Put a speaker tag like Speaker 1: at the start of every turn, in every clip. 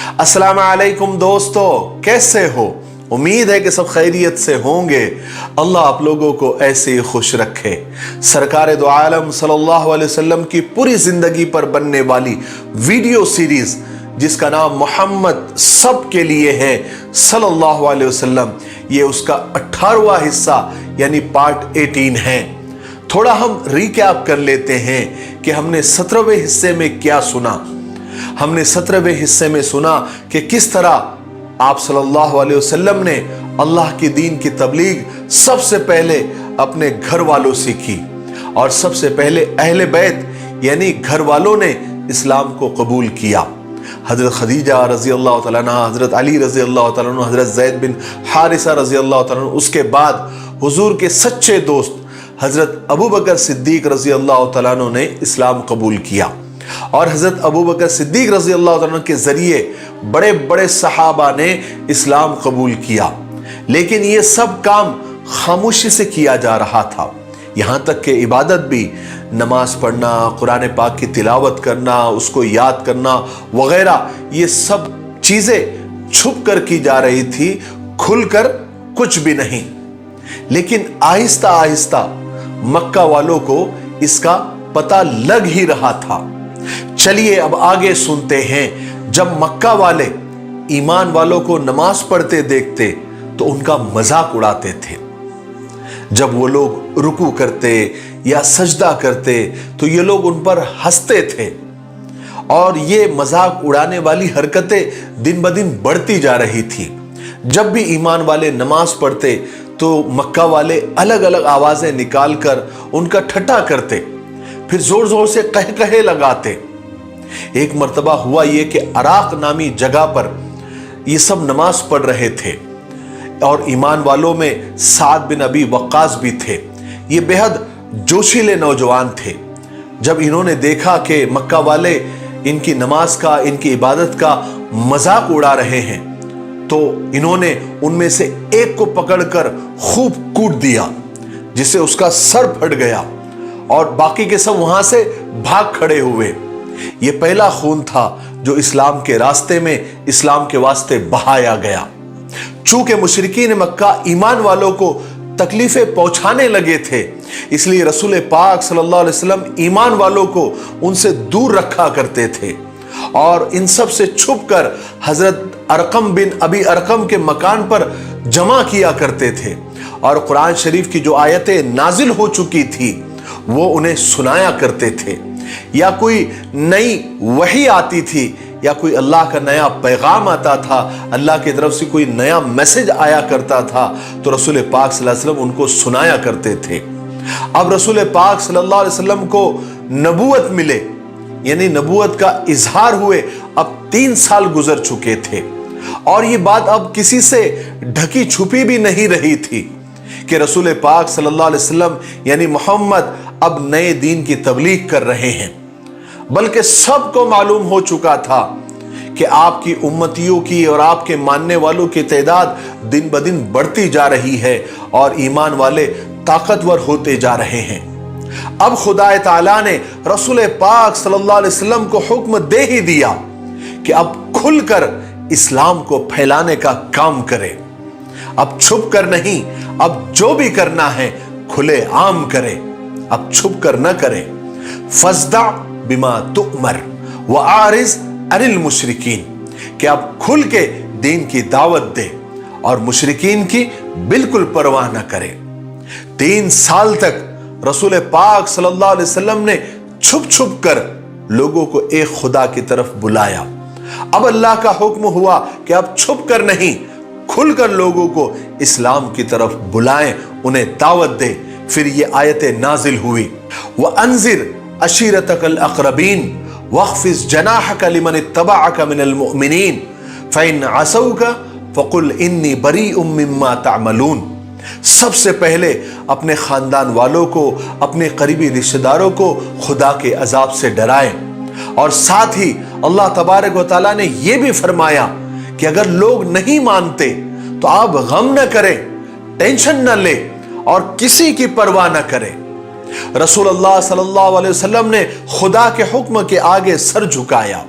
Speaker 1: अस्सलाम वालेकुम दोस्तों, कैसे हो? उम्मीद है कि सब खैरियत से होंगे। अल्लाह आप लोगों को ऐसे ही खुश रखे। सरकार दो आलम सल्लल्लाहु अलैहि वसल्लम की पूरी जिंदगी पर बनने वाली वीडियो सीरीज जिसका नाम मोहम्मद सब के लिए है सल्लल्लाहु अलैहि वसल्लम, ये उसका 18वां हिस्सा यानी पार्ट 18 है। थोड़ा हम रिकैप कर लेते हैं कि हमने 17वें हिस्से में क्या सुना। हमने 17वें हिस्से में सुना कि किस तरह आप सल्लल्लाहु अलैहि वसल्लम ने अल्लाह की दीन की तबलीग सबसे पहले अपने घर वालों से की और सबसे पहले अहले बैत यानी घर वालों ने इस्लाम को कबूल किया। हजरत खदीजा रजी अल्लाह तआला अन्हा, हजरत अली रजी अल्लाह तआला अन्हु, हजरत ज़ैद बिन हारिसा रजी अल्लाह तआला अन्हु, उसके बाद हुजूर के सच्चे दोस्त हजरत अबू बकर सिद्दीक रजी अल्लाह तआला अन्हु ने इस्लाम कबूल किया और हजरत अबू बकर सिद्दीक रजी अल्लाह तआला अन्हु के जरिए बड़े बड़े सहाबा ने इस्लाम कबूल किया। लेकिन ये सब काम खामोशी से किया जा रहा था, यहां तक कि इबादत भी, नमाज पढ़ना, कुरान पाक की तिलावत करना, उसको याद करना वगैरह, ये सब चीजें छुप कर की जा रही थी, खुलकर कुछ भी नहीं। लेकिन आहिस्ता आहिस्ता मक्का वालों को इसका पता लग ही रहा था। चलिए अब आगे सुनते हैं। जब मक्का वाले ईमान वालों को नमाज पढ़ते देखते तो उनका मजाक उड़ाते थे। जब वो लोग रुकू करते या सजदा करते तो ये लोग उन पर हंसते थे और ये मजाक उड़ाने वाली हरकतें दिन ब दिन बढ़ती जा रही थी। जब भी ईमान वाले नमाज पढ़ते तो मक्का वाले अलग अलग आवाजें निकालकर उनका ठट्ठा करते, फिर जोर जोर से कहे लगाते। एक मर्तबा हुआ ये कि अराक नामी जगह पर ये सब नमाज पढ़ रहे थे और ईमान वालों में साद बिन अबी वक्कास भी थे। ये बेहद जोशीले नौजवान थे। जब इन्होंने देखा कि मक्का वाले इनकी नमाज का, इनकी इबादत का मजाक उड़ा रहे हैं, तो इन्होंने उनमें से एक को पकड़कर खूब कूट दिया जिससे उसका सर फट गया और बाकी के सब वहां से भाग खड़े हुए। ये पहला खून था जो इस्लाम के रास्ते में, इस्लाम के वास्ते बहाया गया। चूंकि मुशरिकीन मक्का ईमान वालों को तकलीफें पहुंचाने लगे थे, इसलिए रसूल पाक सल्लल्लाहु अलैहि वसल्लम ईमान वालों को उनसे दूर रखा करते थे और इन सब से छुपकर हजरत अरकम बिन अबी अरकम के मकान पर जमा किया करते थे और कुरान शरीफ की जो आयतें नाजिल हो चुकी थी वो उन्हें सुनाया करते थे, या कोई नई वही आती थी या कोई अल्लाह का नया पैगाम आता था, अल्लाह की तरफ से कोई नया मैसेज आया करता था तो रसूल पाक सल्लल्लाहु अलैहि वसल्लम उनको सुनाया करते थे। अब रसूल पाक सल्लल्लाहु अलैहि वसल्लम को नबूवत मिले यानी नबूवत का इजहार हुए, अब 3 साल गुजर चुके थे और ये बात अब किसी से ढकी छुपी भी नहीं रही थी कि रसूल पाक सल्लल्लाहु अलैहि वसल्लम यानी मोहम्मद अब नए दीन की तबलीग कर रहे हैं, बल्कि सबको मालूम हो चुका था कि आपकी उम्मतियों की और आपके मानने वालों की तादाद दिन ब दिन बढ़ती जा रही है और ईमान वाले ताकतवर होते जा रहे हैं। अब खुदा ताला ने रसूल पाक सल्लल्लाहु अलैहि वसल्लम को हुक्म दे ही दिया कि अब खुलकर इस्लाम को फैलाने का काम करें। अब छुप कर नहीं, अब जो भी करना है खुले आम करें, अब छुप कर न करें। फस्दा बिमा तुअमर व आरिज अनिल मुशरिकीन, कि अब खुल के दीन की दावत दे और मुशरिकीन की बिल्कुल परवाह न करें। 3 साल तक रसूल पाक सल्लल्लाहु अलैहि वसल्लम ने छुप छुप कर लोगों को एक खुदा की तरफ बुलाया। अब अल्लाह का हुक्म हुआ कि अब छुप कर नहीं, खुलकर लोगों को इस्लाम की तरफ बुलाएं, उन्हें दावत दे। फिर ये आयतें नाजिल हुई, व अंजिर अशीरतकल अक़रबीन वख्फिज़ जनाहक लिमन इत्तबअक मिनल मुअमिनीन फ़इन असौका फ़कुल इन्नी बरीउम मिम्मा तअमलून। सबसे पहले अपने खानदान वालों को, अपने करीबी रिश्तेदारों को खुदा के अजाब से डराएं और साथ ही अल्लाह तबारक व तआला ने यह भी फरमाया कि अगर लोग नहीं मानते तो आप गम न करें, टेंशन न ले और किसी की परवाह न करें। रसूलुल्लाह सल्लल्लाहु अलैहि वसल्लम ने खुदा के हुक्म के आगे सर झुकाया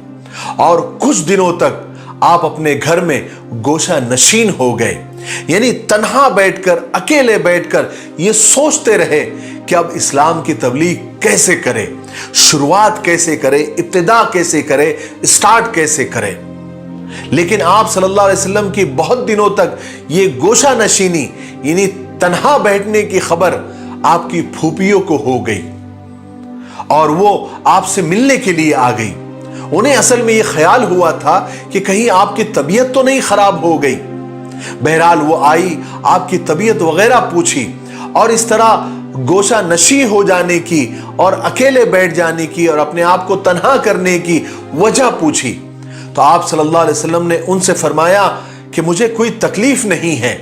Speaker 1: और कुछ दिनों तक آپ اپنے گھر میں گوشہ نشین ہو گئے، یعنی تنہا بیٹھ کر، اکیلے بیٹھ کر یہ سوچتے رہے کہ اب اسلام کی تبلیغ کیسے کرے، شروعات کیسے کرے، ابتدا کیسے کرے، اسٹارٹ کیسے کرے۔ لیکن آپ صلی اللہ علیہ وسلم کی بہت دنوں تک یہ گوشہ نشینی یعنی تنہا بیٹھنے کی خبر آپ کی پھوپھیوں کو ہو گئی اور وہ آپ سے ملنے کے لیے آ گئی۔ انہیں اصل میں یہ خیال ہوا تھا کہ کہیں آپ کی طبیعت تو نہیں خراب ہو گئی۔ بہرحال وہ آئی، آپ کی طبیعت وغیرہ پوچھی اور اس طرح گوشہ نشیں ہو جانے کی اور اکیلے بیٹھ جانے کی اور اپنے آپ کو تنہا کرنے کی وجہ پوچھی۔ تو آپ صلی اللہ علیہ وسلم نے ان سے فرمایا کہ مجھے کوئی تکلیف نہیں ہے،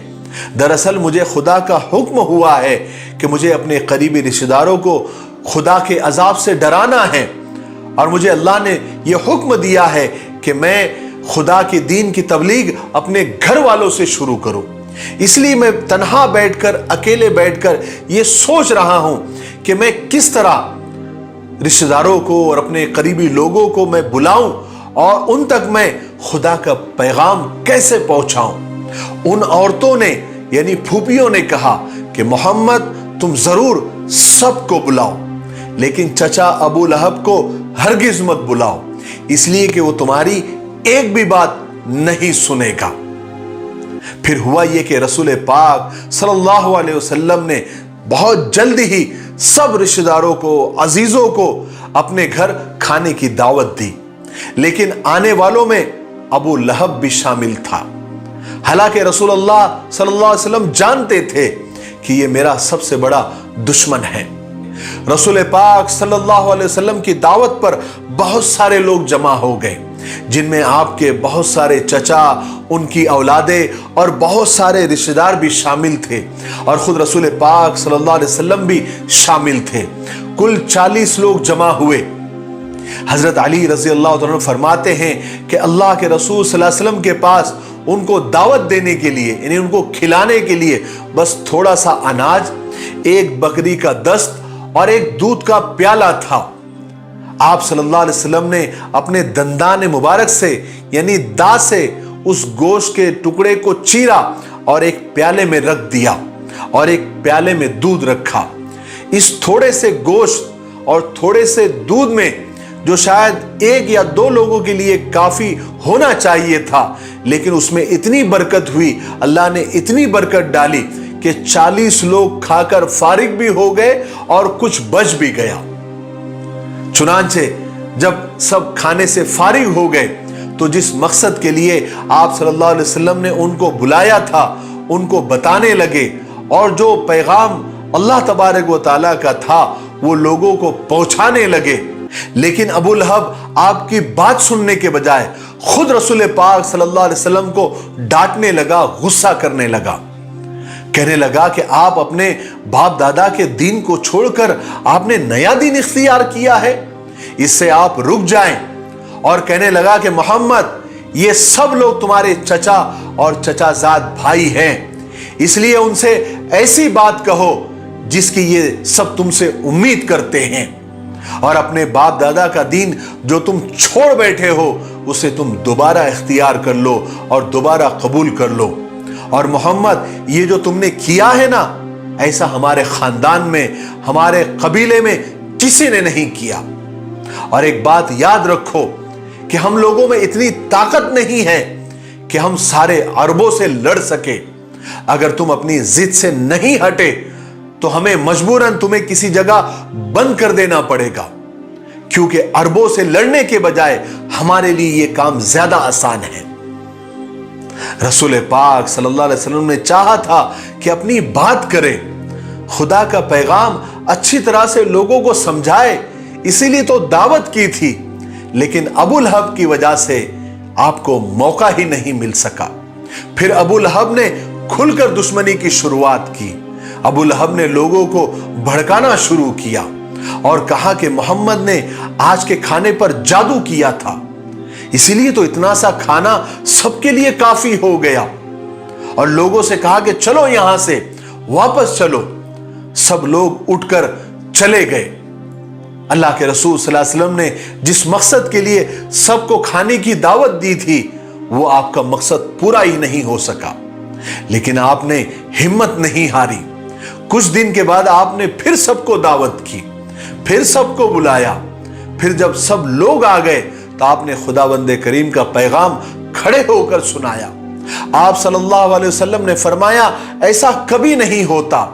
Speaker 1: دراصل مجھے خدا کا حکم ہوا ہے کہ مجھے اپنے قریبی رشتہ داروں کو خدا کے عذاب سے ڈرانا ہے، اور مجھے اللہ نے یہ حکم دیا ہے کہ میں خدا کے دین کی تبلیغ اپنے گھر والوں سے شروع کروں۔ اس لیے میں تنہا بیٹھ کر، اکیلے بیٹھ کر یہ سوچ رہا ہوں کہ میں کس طرح رشتہ داروں کو اور اپنے قریبی لوگوں کو میں بلاؤں اور ان تک میں خدا کا پیغام کیسے پہنچاؤں۔ ان عورتوں نے یعنی پھوپھیوں نے کہا کہ محمد تم ضرور سب کو بلاؤ، لیکن چچا ابو لہب کو ہرگز مت بلاؤ، اس لیے کہ وہ تمہاری ایک بھی بات نہیں سنے گا۔ پھر ہوا یہ کہ رسول پاک صلی اللہ علیہ وسلم نے بہت جلدی ہی سب رشتہ داروں کو، عزیزوں کو اپنے گھر کھانے کی دعوت دی، لیکن آنے والوں میں ابو لہب بھی شامل تھا۔ حالانکہ رسول اللہ صلی اللہ علیہ وسلم جانتے تھے کہ یہ میرا سب سے بڑا دشمن ہے۔ رسول پاک صلی اللہ علیہ وسلم کی دعوت پر بہت سارے لوگ جمع ہو گئے، جن میں آپ کے بہت سارے چچا، ان کی اولادیں اور بہت سارے رشتہ دار بھی شامل تھے، اور خود رسول پاک صلی اللہ علیہ وسلم بھی شامل تھے۔ کل 40 لوگ جمع ہوئے۔ حضرت علی رضی اللہ عنہ فرماتے ہیں کہ اللہ کے رسول صلی اللہ علیہ وسلم کے پاس ان کو دعوت دینے کے لیے یعنی ان کو کھلانے کے لیے بس تھوڑا سا اناج، ایک بکری کا دست اور ایک دودھ کا پیالہ تھا۔ آپ صلی اللہ علیہ وسلم نے اپنے دندان مبارک سے یعنی داں سے اس گوشت کے ٹکڑے کو چیرا اور ایک پیالے میں رکھ دیا اور ایک پیالے میں دودھ رکھا۔ اس تھوڑے سے گوشت اور تھوڑے سے دودھ میں جو شاید 1 یا 2 لوگوں کے لیے کافی ہونا چاہیے تھا، لیکن اس میں اتنی برکت ہوئی، اللہ نے اتنی برکت ڈالی کہ 40 لوگ کھا کر فارغ بھی ہو گئے اور کچھ بچ بھی گیا۔ چنانچہ جب سب کھانے سے فارغ ہو گئے تو جس مقصد کے لیے آپ صلی اللہ علیہ وسلم نے ان کو بلایا تھا ان کو بتانے لگے، اور جو پیغام اللہ تبارک و تعالیٰ کا تھا وہ لوگوں کو پہنچانے لگے۔ لیکن ابو لہب آپ کی بات سننے کے بجائے خود رسول پاک صلی اللہ علیہ وسلم کو ڈانٹنے لگا، غصہ کرنے لگا، کہنے لگا کہ آپ اپنے باپ دادا کے دین کو چھوڑ کر آپ نے نیا دین اختیار کیا ہے، اس سے آپ رک جائیں۔ اور کہنے لگا کہ محمد یہ سب لوگ تمہارے چچا اور چچا زاد بھائی ہیں، اس لیے ان سے ایسی بات کہو جس کی یہ سب تم سے امید کرتے ہیں، اور اپنے باپ دادا کا دین جو تم چھوڑ بیٹھے ہو اسے تم دوبارہ اختیار کر لو اور دوبارہ قبول کر لو۔ اور محمد یہ جو تم نے کیا ہے نا، ایسا ہمارے خاندان میں، ہمارے قبیلے میں کسی نے نہیں کیا۔ اور ایک بات یاد رکھو کہ ہم لوگوں میں اتنی طاقت نہیں ہے کہ ہم سارے عربوں سے لڑ سکے۔ اگر تم اپنی ضد سے نہیں ہٹے تو ہمیں مجبوراً تمہیں کسی جگہ بند کر دینا پڑے گا، کیونکہ عربوں سے لڑنے کے بجائے ہمارے لیے یہ کام زیادہ آسان ہے۔ رسول پاک صلی اللہ علیہ وسلم نے چاہا تھا کہ اپنی بات کرے، خدا کا پیغام اچھی طرح سے لوگوں کو سمجھائے، اسی لیے تو دعوت کی تھی، لیکن ابو لہب کی وجہ سے آپ کو موقع ہی نہیں مل سکا۔ پھر ابو لہب نے کھل کر دشمنی کی شروعات کی۔ ابو لہب نے لوگوں کو بھڑکانا شروع کیا اور کہا کہ محمد نے آج کے کھانے پر جادو کیا تھا، اسی لیے تو اتنا سا کھانا سب کے لیے کافی ہو گیا، اور لوگوں سے کہا کہ چلو یہاں سے واپس چلو۔ سب لوگ اٹھ کر چلے گئے۔ اللہ کے رسول صلی اللہ علیہ وسلم نے جس مقصد کے لیے سب کو کھانے کی دعوت دی تھی وہ آپ کا مقصد پورا ہی نہیں ہو سکا، لیکن آپ نے ہمت نہیں ہاری۔ کچھ دن کے بعد آپ نے پھر سب کو دعوت کی، پھر سب کو بلایا۔ پھر جب سب لوگ آ گئے تو آپ نے خداوند کریم کا پیغام کھڑے ہو کر سنایا۔ آپ صلی اللہ علیہ وسلم نے فرمایا ایسا کبھی نہیں ہوتا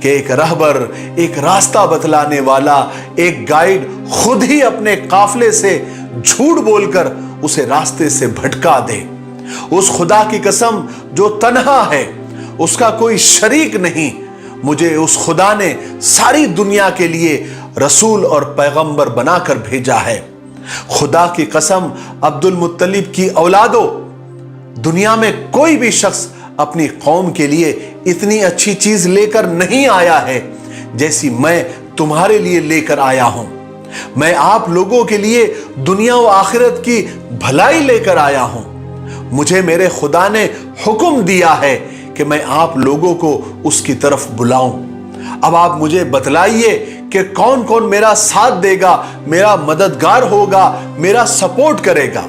Speaker 1: کہ ایک رہبر، ایک راستہ بتلانے والا، ایک گائیڈ خود ہی اپنے قافلے سے جھوٹ بول کر اسے راستے سے بھٹکا دے۔ اس خدا کی قسم جو تنہا ہے، اس کا کوئی شریک نہیں، مجھے اس خدا نے ساری دنیا کے لیے رسول اور پیغمبر بنا کر بھیجا ہے۔ خدا کی قسم عبد المطلب کی اولادوں، دنیا میں کوئی بھی شخص اپنی قوم کے لیے اتنی اچھی چیز لے کر نہیں آیا ہے جیسی میں تمہارے لیے لے کر آیا ہوں۔ میں آپ لوگوں کے لیے دنیا و آخرت کی بھلائی لے کر آیا ہوں۔ مجھے میرے خدا نے حکم دیا ہے کہ میں آپ لوگوں کو اس کی طرف بلاؤں۔ اب آپ مجھے بتلائیے کہ کون کون میرا ساتھ دے گا، میرا مددگار ہوگا، میرا سپورٹ کرے گا۔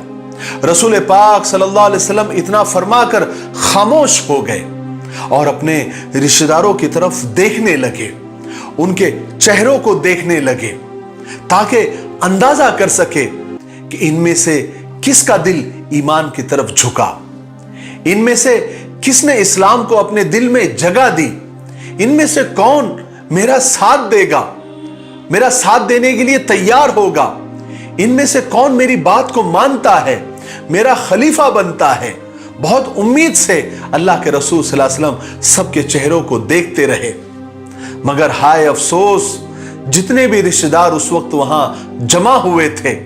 Speaker 1: رسول پاک صلی اللہ علیہ وسلم اتنا فرما کر خاموش ہو گئے اور اپنے رشتہ داروں کی طرف دیکھنے لگے، ان کے چہروں کو دیکھنے لگے تاکہ اندازہ کر سکے کہ ان میں سے کس کا دل ایمان کی طرف جھکا، ان میں سے کس نے اسلام کو اپنے دل میں جگہ دی، ان میں سے کون میرا ساتھ دے گا، میرا ساتھ دینے کے لیے تیار ہوگا، ان میں سے کون میری بات کو مانتا ہے، میرا خلیفہ بنتا ہے۔ بہت امید سے اللہ کے رسول صلی اللہ علیہ وسلم سب کے چہروں کو دیکھتے رہے، مگر ہائے افسوس، جتنے بھی رشتہ دار اس وقت وہاں جمع ہوئے تھے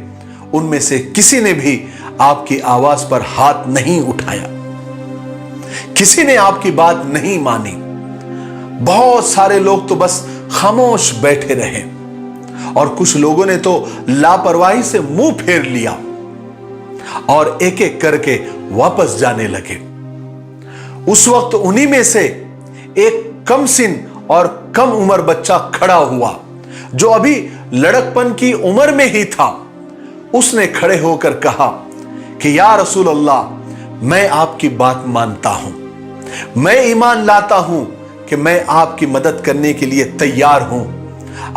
Speaker 1: ان میں سے کسی نے بھی آپ کی آواز پر ہاتھ نہیں اٹھایا، کسی نے آپ کی بات نہیں مانی۔ بہت سارے لوگ تو بس خاموش بیٹھے رہے اور کچھ لوگوں نے تو لاپرواہی سے منہ پھیر لیا اور ایک ایک کر کے واپس جانے لگے۔ اس وقت انہی میں سے ایک کم سن اور کم عمر بچہ کھڑا ہوا جو ابھی لڑکپن کی عمر میں ہی تھا۔ اس نے کھڑے ہو کر کہا کہ یا رسول اللہ، میں آپ کی بات مانتا ہوں، میں ایمان لاتا ہوں کہ میں آپ کی مدد کرنے کے لیے تیار ہوں،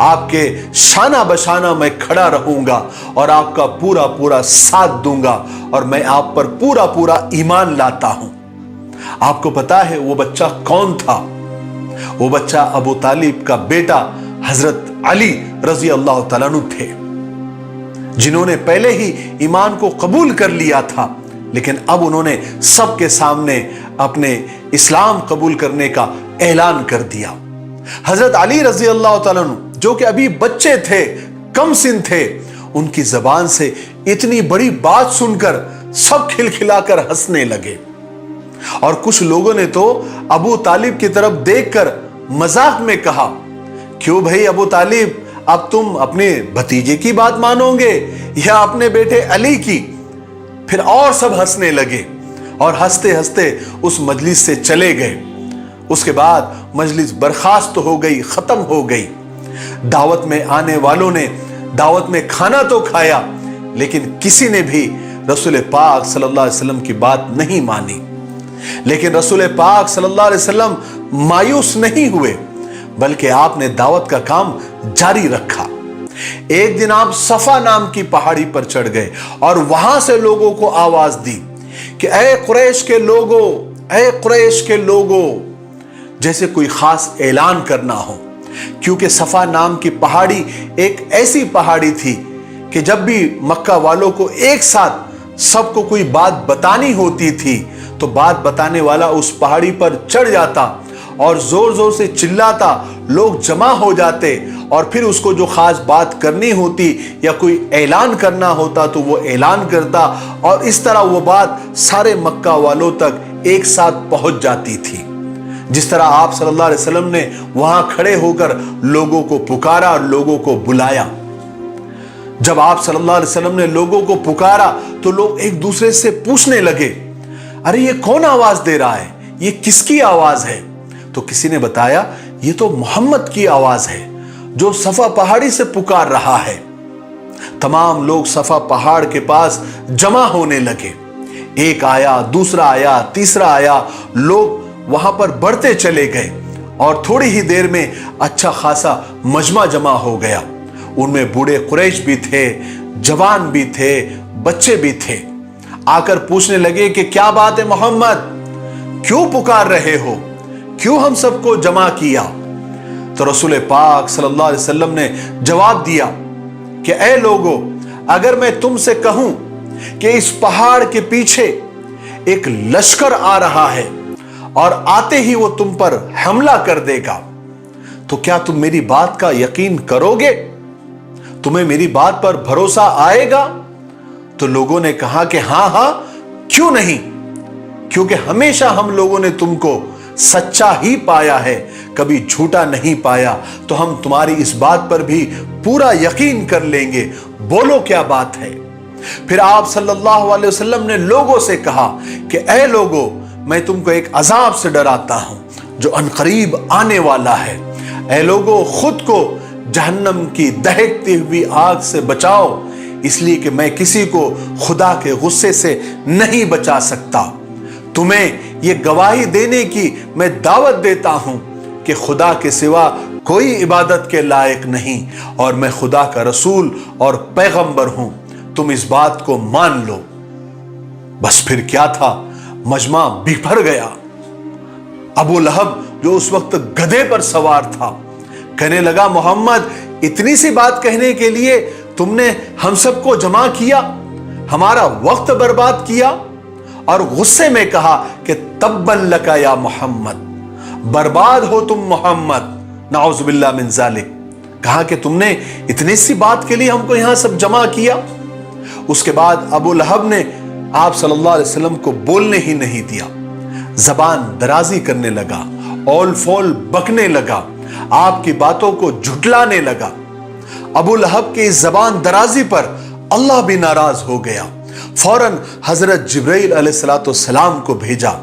Speaker 1: آپ کے شانہ بشانہ میں کھڑا رہوں گا اور آپ کا پورا پورا ساتھ دوں گا، اور میں آپ پر پورا پورا ایمان لاتا ہوں۔ آپ کو پتا ہے وہ بچہ کون تھا؟ وہ بچہ ابو طالب کا بیٹا حضرت علی رضی اللہ تعالیٰ عنہ تھے، جنہوں نے پہلے ہی ایمان کو قبول کر لیا تھا، لیکن اب انہوں نے سب کے سامنے اپنے اسلام قبول کرنے کا اعلان کر دیا۔ حضرت علی رضی اللہ تعالیٰ عنہ جو کہ ابھی بچے تھے، کم سن تھے، ان کی زبان سے اتنی بڑی بات سن کر سب کھلکھلا کر ہنسنے لگے، اور کچھ لوگوں نے تو ابو طالب کی طرف دیکھ کر مذاق میں کہا، کیوں بھائی ابو طالب، اب تم اپنے بھتیجے کی بات مانو گے یا اپنے بیٹے علی کی؟ پھر اور سب ہنسنے لگے اور ہنستے ہنستے اس مجلس سے چلے گئے۔ اس کے بعد مجلس برخاست ہو گئی، ختم ہو گئی۔ دعوت میں آنے والوں نے دعوت میں کھانا تو کھایا، لیکن کسی نے بھی رسول پاک صلی اللہ علیہ وسلم کی بات نہیں مانی۔ لیکن رسول پاک صلی اللہ علیہ وسلم مایوس نہیں ہوئے، بلکہ آپ نے دعوت کا کام جاری رکھا۔ ایک دن آپ صفا نام کی پہاڑی پر چڑھ گئے اور وہاں سے لوگوں کو آواز دی کہ اے قریش کے لوگوں، اے قریش کے لوگوں، جیسے کوئی خاص اعلان کرنا ہو، کیونکہ صفا نام کی پہاڑی ایک ایسی پہاڑی تھی کہ جب بھی مکہ والوں کو ایک ساتھ سب کو کوئی بات بتانی ہوتی تھی تو بات بتانے والا اس پہاڑی پر چڑھ جاتا اور زور زور سے چلاتا، لوگ جمع ہو جاتے، اور پھر اس کو جو خاص بات کرنی ہوتی یا کوئی اعلان کرنا ہوتا تو وہ اعلان کرتا، اور اس طرح وہ بات سارے مکہ والوں تک ایک ساتھ پہنچ جاتی تھی۔ جس طرح آپ صلی اللہ علیہ وسلم نے وہاں کھڑے ہو کر لوگوں کو پکارا اور لوگوں کو بلایا۔ جب آپ صلی اللہ علیہ وسلم نے لوگوں کو پکارا تو لوگ ایک دوسرے سے پوچھنے لگے، ارے یہ کون آواز دے رہا ہے، یہ کس کی آواز ہے؟ تو کسی نے بتایا یہ تو محمد کی آواز ہے جو صفا پہاڑی سے پکار رہا ہے۔ تمام لوگ صفا پہاڑ کے پاس جمع ہونے لگے، एक आया, दूसरा आया, तीसरा आया, लोग वहां पर बढ़ते चले गए और थोड़ी ही देर में अच्छा खासा मजमा जमा हो गया। उनमें बूढ़े कुरैश भी थे, जवान भी थे, बच्चे भी थे। आकर पूछने लगे कि क्या बात है मोहम्मद, क्यों पुकार रहे हो, क्यों हम सबको जमा किया? तो रसूल पाक सल्लल्लाहु अलैहि वसल्लम ने जवाब दिया कि ऐ लोगों, अगर मैं तुमसे कहूं कि इस पहाड़ के पीछे एक लश्कर आ रहा है और आते ही वो तुम पर हमला कर देगा, तो क्या तुम मेरी बात का यकीन करोगे? तुम्हें मेरी बात पर भरोसा आएगा? तो लोगों ने कहा कि हां हां, क्यों नहीं, क्योंकि हमेशा हम लोगों ने तुमको सच्चा ही पाया है, कभी झूठा नहीं पाया, तो हम तुम्हारी इस बात पर भी पूरा यकीन कर लेंगे, बोलो क्या बात है। फिर आप सल्लल्लाहु अलैहि वसल्लम ने लोगों से कहा कि ऐ लोगों, मैं तुमको एक अजाब से डराता हूं जो अनकरीब आने वाला है। ऐ लोगों, खुद को जहन्नम की दहकती हुई आग से बचाओ, इसलिए कि मैं किसी को खुदा के गुस्से से नहीं बचा सकता। तुम्हें यह गवाही देने की मैं दावत देता हूं कि खुदा के सिवा कोई इबादत के लायक नहीं और मैं खुदा का रसूल और पैगंबर हूं, तुम इस बात को मान लो। बस फिर क्या था, मजमा बिखर गया। अबू लहब जो उस वक्त गधे पर सवार था, कहने लगा, मोहम्मद, इतनी सी बात कहने के लिए तुमने हम सबको जमा किया, हमारा वक्त बर्बाद किया? और गुस्से में कहा कि तब्बन लका या मोहम्मद, बर्बाद हो तुम मोहम्मद, नाउज़ुबिल्लाह मिन ज़ालिक। कहा कि तुमने इतनी सी बात के लिए हमको यहां सब जमा किया। उसके बाद अबू लहब ने आप सल्लल्लाहु अलैहि वसल्लम को बोलने ही नहीं दिया, जबान दराजी करने लगा, औल फौल बकने लगा, आपकी बातों को झुठलाने लगा। अबू लहब की इस जबान दराजी पर अल्लाह भी नाराज हो गया। फौरन हजरत जिब्राइल अलैहिस्सलाम को भेजा।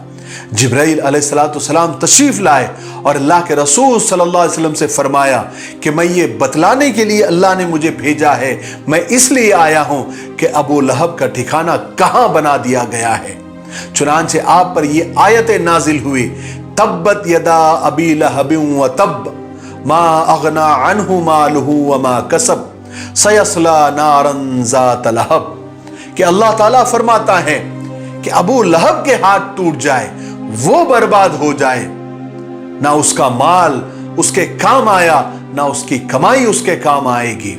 Speaker 1: जिब्राइल अलैहिस्सलाम तशरीफ लाए और अल्लाह के रसूल सल्लल्लाहु अलैहि वसल्लम से फरमाया कि मैं ये बतलाने के लिए अल्लाह ने मुझे भेजा है, मैं इसलिए आया हूं कि अबू लहब का ठिकाना कहां बना दिया गया है। चुनांचे आप पर ये आयतें नाजिल हुई, तब्बत यदा अबी लहबिन व तब, मा अगना अन्हु मालुहु व मा कसब, सयस्ला नारन ज़ात लहब। कि अल्लाह ताला फरमाता है कि अबू लहब के हाथ टूट जाए, वो बर्बाद हो जाए, ना उसका माल उसके काम आया, ना उसकी कमाई उसके काम आएगी,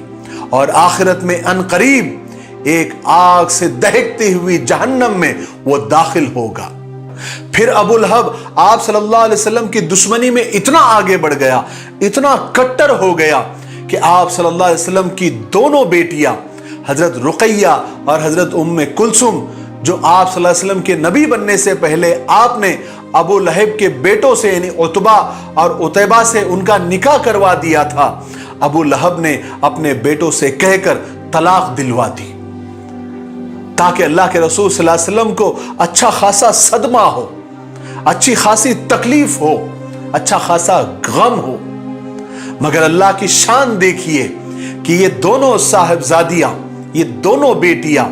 Speaker 1: और आखिरत में अनकरीब एक आग से दहकती हुई जहन्नम में वो दाखिल होगा। फिर अबू लहब आप सल्लल्लाहु अलैहि वसल्लम की दुश्मनी में इतना आगे बढ़ गया, इतना कट्टर हो गया कि आप सल्लल्लाहु अलैहि वसल्लम की दोनों बेटियां हजरत रुकैया और हजरत उम्मे कुलसुम, जो आप सल्लल्लाहु अलैहि वसल्लम के नबी बनने से पहले आपने अबू लहब के बेटों से यानी उतबा और उतैबा से उनका निकाह करवा दिया था, अबू लहब ने अपने बेटों से कहकर तलाक दिलवा दी ताकि अल्लाह के रसूल सल्लल्लाहु अलैहि वसल्लम को अच्छा खासा सदमा हो, अच्छी खासी तकलीफ हो, अच्छा खासा गम हो। मगर अल्लाह की शान देखिए कि ये दोनों साहिबजादियां, ये दोनों बेटियां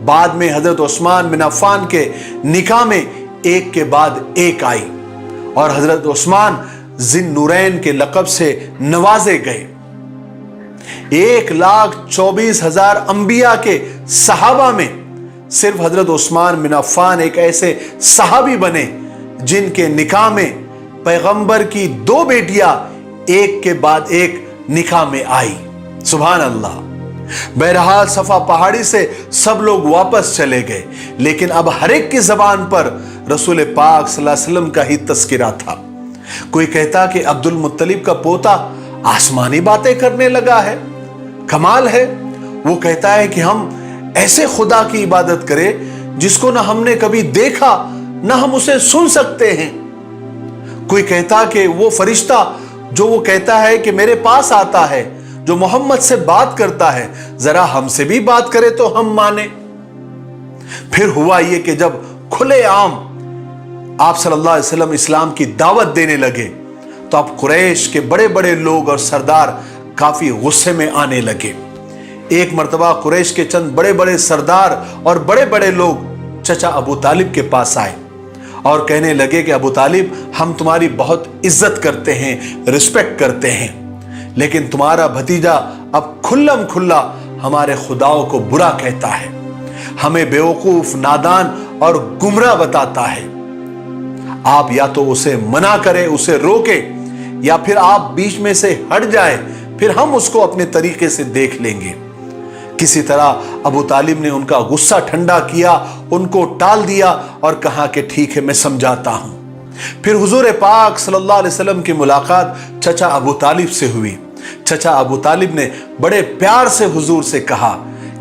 Speaker 1: बाद में हजरत उस्मान बिन अफ़्फ़ान के निकाह में एक के बाद एक आई और हजरत उस्मान जिन नूरैन के लक़ब से नवाजे गए। 1,24,000 अंबिया के सहाबा में सिर्फ हजरत उस्मान बिन अफ़्फ़ान एक ऐसे सहाबी बने जिनके निकाह में पैगंबर की 2 बेटियां एक के बाद एक निकाह में आई। सुभान अल्लाह। बहरहाल सफा पहाड़ी से सब लोग वापस चले गए, लेकिन अब हर एक की जबान पर रसूल पाक सल्लल्लाहु अलैहि वसल्लम का ही तस्किरा था। कोई कहता कि अब्दुल मुत्तलिब का पोता आसमानी बातें करने लगा है, कमाल है। वो कहता है कि हम ऐसे खुदा की इबादत करें जिसको ना हमने कभी देखा ना हम उसे सुन सकते हैं। कोई कहता कि वो फरिश्ता जो वो कहता है कि मेरे पास आता है, जो मोहम्मद से बात करता है, जरा हमसे भी बात करे तो हम माने। फिर हुआ ये कि जब खुलेआम आप सल्लल्लाहु अलैहि वसल्लम इस्लाम की दावत देने लगे तो अब कुरैश के बड़े बड़े लोग और सरदार काफी गुस्से में आने लगे। एक मर्तबा कुरैश के चंद बड़े बड़े सरदार और बड़े बड़े लोग चचा अबू तालिब के पास आए और कहने लगे कि अबू तालिब, हम तुम्हारी बहुत इज्जत करते हैं, रिस्पेक्ट करते हैं, लेकिन तुम्हारा भतीजा अब खुल्लम खुल्ला हमारे खुदाओं को बुरा कहता है, हमें बेवकूफ, नादान और गुमराह बताता है। आप या तो उसे मना करें, उसे रोकें, या फिर आप बीच में से हट जाए, फिर हम उसको अपने तरीके से देख लेंगे। किसी तरह अबू तालिब ने उनका गुस्सा ठंडा किया, उनको टाल दिया और कहा कि ठीक है, मैं समझाता हूं। फिर हुजूर पाक सल्लल्लाहु अलैहि वसल्लम की मुलाकात चचा अबू तालिब से हुई। चचा अबू तालिब ने बड़े प्यार से हुजूर से कहा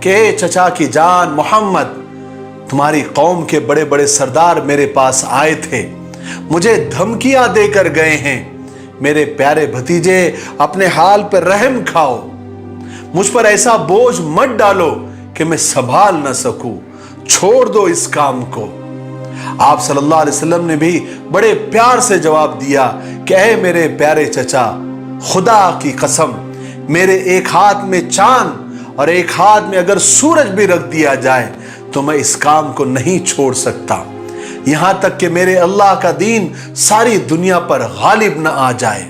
Speaker 1: कि चचा की जान मोहम्मद, तुम्हारी कौम के बड़े बड़े सरदार मेरे पास आए थे, मुझे धमकियां देकर गए हैं। मेरे प्यारे भतीजे, अपने हाल पर रहम खाओ, मुझ पर ऐसा बोझ मत डालो कि मैं संभाल न सकूं, छोड़ दो इस काम को। आप सल्लल्लाहु अलैहि वसल्लम ने भी बड़े प्यार से जवाब दिया कि ऐ मेरे प्यारे चचा, खुदा की कसम, मेरे एक हाथ में चांद और एक हाथ में अगर सूरज भी रख दिया जाए तो मैं इस काम को नहीं छोड़ सकता, यहां तक कि मेरे अल्लाह का दीन सारी दुनिया पर गालिब न आ जाए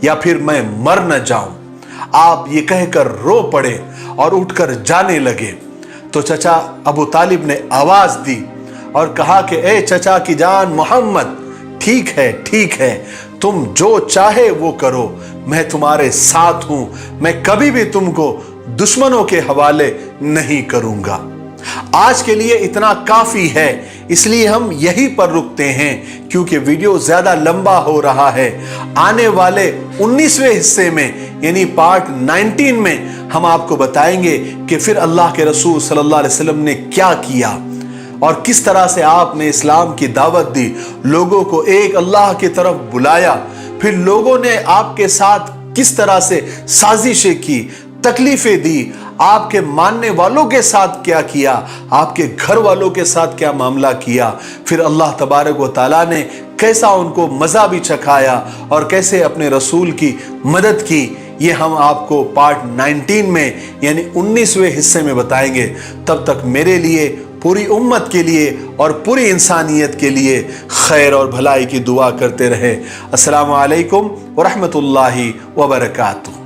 Speaker 1: या फिर मैं मर न जाऊं। आप ये कहकर रो पड़े और उठकर जाने लगे तो चचा अबू तालिब ने आवाज दी और कहा कि ए चचा की जान मोहम्मद, ठीक है, तुम जो चाहे वो करो, मैं तुम्हारे साथ हूं, मैं कभी भी तुमको दुश्मनों के हवाले नहीं करूंगा। आज के लिए इतना काफी है, इसलिए हम यहीं पर रुकते हैं क्योंकि वीडियो ज्यादा लंबा हो रहा है। आने वाले 19वें हिस्से में यानी पार्ट 19 में हम आपको बताएंगे कि फिर अल्लाह के रसूल सल्लल्लाहु अलैहि वसल्लम ने क्या किया और किस तरह से आपने इस्लाम की दावत दी, लोगों को एक अल्लाह की तरफ बुलाया, फिर लोगों ने आपके साथ किस तरह से साजिशें की, तकलीफें दी, आपके मानने वालों के साथ क्या किया, आपके घर वालों के साथ क्या मामला किया, फिर अल्लाह तबारक व तआला ने कैसा उनको मज़ा भी चखाया और कैसे अपने रसूल की मदद की, ये हम आपको पार्ट 19 में यानी 19वें हिस्से में बताएंगे। तब तक मेरे लिए, पूरी उम्मत के लिए और पूरी इंसानियत के लिए खैर और भलाई की दुआ करते रहे। अस्सलामु अलैकुम व रहमतुल्लाहि व बरकातुहू।